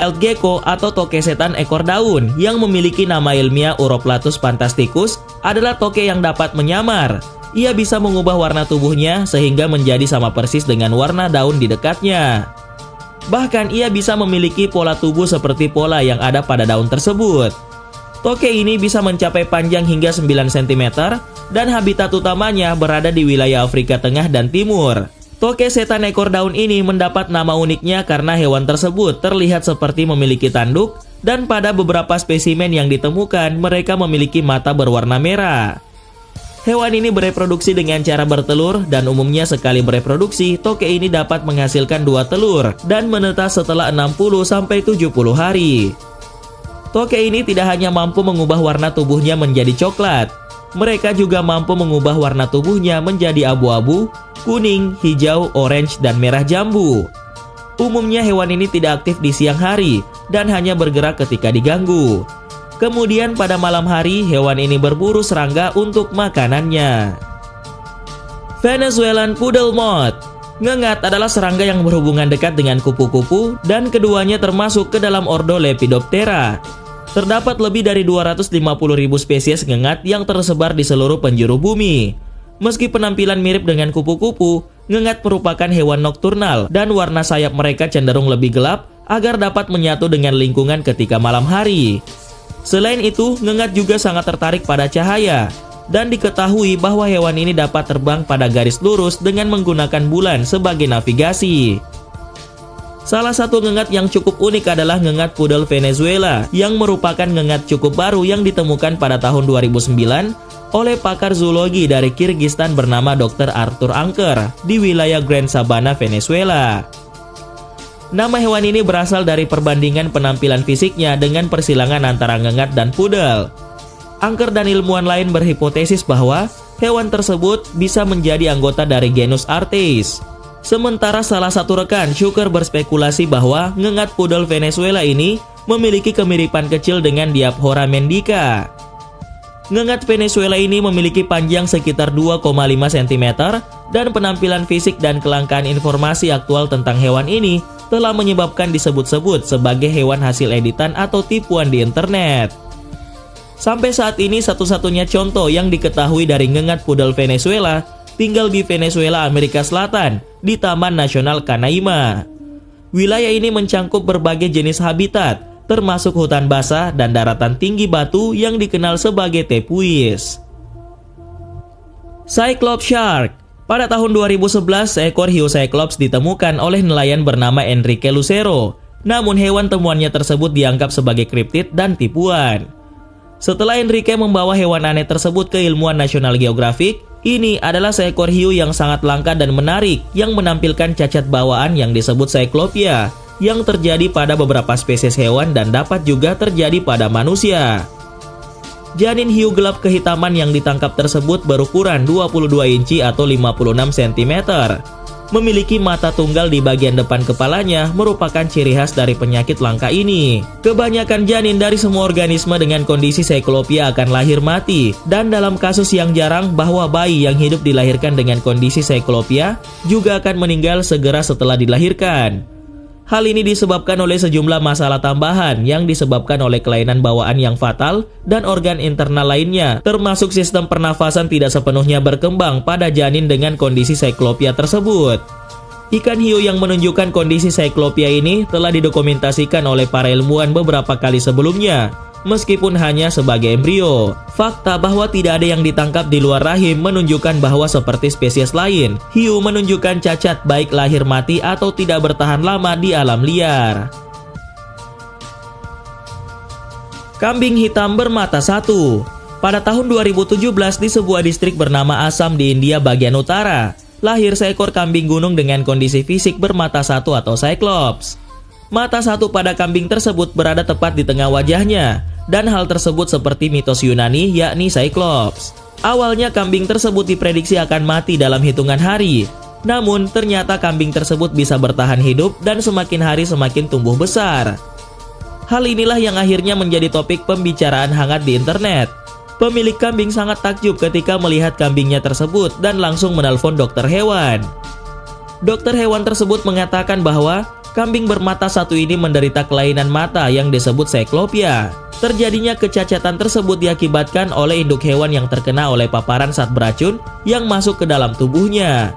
wild gecko atau toke setan ekor daun yang memiliki nama ilmiah Uroplatus fantasticus adalah toke yang dapat menyamar. Ia bisa mengubah warna tubuhnya sehingga menjadi sama persis dengan warna daun di dekatnya. Bahkan ia bisa memiliki pola tubuh seperti pola yang ada pada daun tersebut. Toke ini bisa mencapai panjang hingga 9 cm dan habitat utamanya berada di wilayah Afrika Tengah dan Timur. Toke setan ekor daun ini mendapat nama uniknya karena hewan tersebut terlihat seperti memiliki tanduk dan pada beberapa spesimen yang ditemukan mereka memiliki mata berwarna merah. Hewan ini bereproduksi dengan cara bertelur dan umumnya sekali bereproduksi, toke ini dapat menghasilkan 2 telur dan menetas setelah 60-70 hari. Toke ini tidak hanya mampu mengubah warna tubuhnya menjadi coklat, mereka juga mampu mengubah warna tubuhnya menjadi abu-abu, kuning, hijau, orange, dan merah jambu. Umumnya hewan ini tidak aktif di siang hari dan hanya bergerak ketika diganggu. Kemudian pada malam hari, hewan ini berburu serangga untuk makanannya. Venezuelan Poodle Moth. Ngengat adalah serangga yang berhubungan dekat dengan kupu-kupu dan keduanya termasuk ke dalam ordo Lepidoptera. Terdapat lebih dari 250.000 spesies ngengat yang tersebar di seluruh penjuru bumi. Meski penampilan mirip dengan kupu-kupu, ngengat merupakan hewan nokturnal dan warna sayap mereka cenderung lebih gelap agar dapat menyatu dengan lingkungan ketika malam hari. Selain itu, ngengat juga sangat tertarik pada cahaya dan diketahui bahwa hewan ini dapat terbang pada garis lurus dengan menggunakan bulan sebagai navigasi. Salah satu ngengat yang cukup unik adalah ngengat Poodle Venezuela yang merupakan ngengat cukup baru yang ditemukan pada tahun 2009 oleh pakar zoologi dari Kirgistan bernama Dr. Arthur Anker di wilayah Grand Sabana, Venezuela. Nama hewan ini berasal dari perbandingan penampilan fisiknya dengan persilangan antara ngengat dan poodle. Anker dan ilmuwan lain berhipotesis bahwa hewan tersebut bisa menjadi anggota dari genus Artes. Sementara salah satu rekan Shuker berspekulasi bahwa ngengat Poodle Venezuela ini memiliki kemiripan kecil dengan Diphophora mendica. Ngengat Venezuela ini memiliki panjang sekitar 2,5 cm dan penampilan fisik dan kelangkaan informasi aktual tentang hewan ini telah menyebabkan disebut-sebut sebagai hewan hasil editan atau tipuan di internet. Sampai saat ini satu-satunya contoh yang diketahui dari ngengat Poodle Venezuela tinggal di Venezuela, Amerika Selatan, di Taman Nasional Canaima. Wilayah ini mencangkup berbagai jenis habitat, termasuk hutan basah dan daratan tinggi batu yang dikenal sebagai tepuis. Cyclops Shark. Pada tahun 2011, seekor hiu cyclops ditemukan oleh nelayan bernama Enrique Lucero. Namun hewan temuannya tersebut dianggap sebagai kriptid dan tipuan. Setelah Enrique membawa hewan aneh tersebut ke ilmuwan National Geographic, ini adalah seekor hiu yang sangat langka dan menarik yang menampilkan cacat bawaan yang disebut Cyclopia, yang terjadi pada beberapa spesies hewan dan dapat juga terjadi pada manusia. Janin hiu gelap kehitaman yang ditangkap tersebut berukuran 22 inci atau 56 cm. Memiliki mata tunggal di bagian depan kepalanya merupakan ciri khas dari penyakit langka ini. Kebanyakan janin dari semua organisme dengan kondisi Cyclopia akan lahir mati, dan dalam kasus yang jarang bahwa bayi yang hidup dilahirkan dengan kondisi Cyclopia juga akan meninggal segera setelah dilahirkan. Hal ini disebabkan oleh sejumlah masalah tambahan yang disebabkan oleh kelainan bawaan yang fatal dan organ internal lainnya, termasuk sistem pernafasan tidak sepenuhnya berkembang pada janin dengan kondisi Cyclopia tersebut. Ikan hiu yang menunjukkan kondisi Cyclopia ini telah didokumentasikan oleh para ilmuwan beberapa kali sebelumnya, meskipun hanya sebagai embrio. Fakta bahwa tidak ada yang ditangkap di luar rahim menunjukkan bahwa seperti spesies lain, hiu menunjukkan cacat baik lahir mati atau tidak bertahan lama di alam liar. Kambing hitam bermata satu. Pada tahun 2017 di sebuah distrik bernama Assam di India bagian utara, lahir seekor kambing gunung dengan kondisi fisik bermata satu atau Cyclops. Mata satu pada kambing tersebut berada tepat di tengah wajahnya, dan hal tersebut seperti mitos Yunani yakni Cyclops. Awalnya kambing tersebut diprediksi akan mati dalam hitungan hari, namun ternyata kambing tersebut bisa bertahan hidup dan semakin hari semakin tumbuh besar. Hal inilah yang akhirnya menjadi topik pembicaraan hangat di internet. Pemilik kambing sangat takjub ketika melihat kambingnya tersebut dan langsung menelpon dokter hewan. Dokter hewan tersebut mengatakan bahwa Kambing bermata satu ini menderita kelainan mata yang disebut cyclopia. Terjadinya kecacatan tersebut diakibatkan oleh induk hewan yang terkena oleh paparan zat beracun yang masuk ke dalam tubuhnya.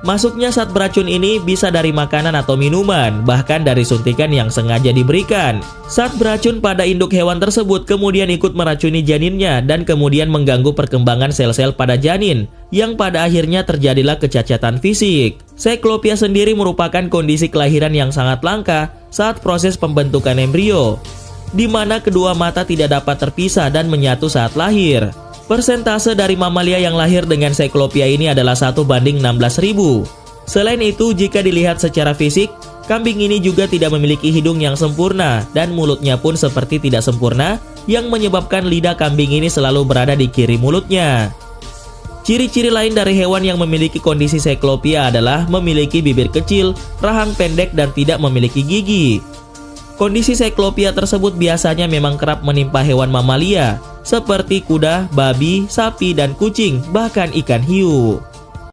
Masuknya zat beracun ini bisa dari makanan atau minuman, bahkan dari suntikan yang sengaja diberikan. Zat beracun pada induk hewan tersebut kemudian ikut meracuni janinnya dan kemudian mengganggu perkembangan sel-sel pada janin, yang pada akhirnya terjadilah kecacatan fisik. Cyclopia sendiri merupakan kondisi kelahiran yang sangat langka saat proses pembentukan embrio, di mana kedua mata tidak dapat terpisah dan menyatu saat lahir. Persentase dari mamalia yang lahir dengan cyclopia ini adalah 1:16.000. Selain itu, jika dilihat secara fisik, kambing ini juga tidak memiliki hidung yang sempurna dan mulutnya pun seperti tidak sempurna, yang menyebabkan lidah kambing ini selalu berada di kiri mulutnya. Ciri-ciri lain dari hewan yang memiliki kondisi cyclopia adalah memiliki bibir kecil, rahang pendek, dan tidak memiliki gigi. Kondisi cyclopia tersebut biasanya memang kerap menimpa hewan mamalia, seperti kuda, babi, sapi, dan kucing, bahkan ikan hiu.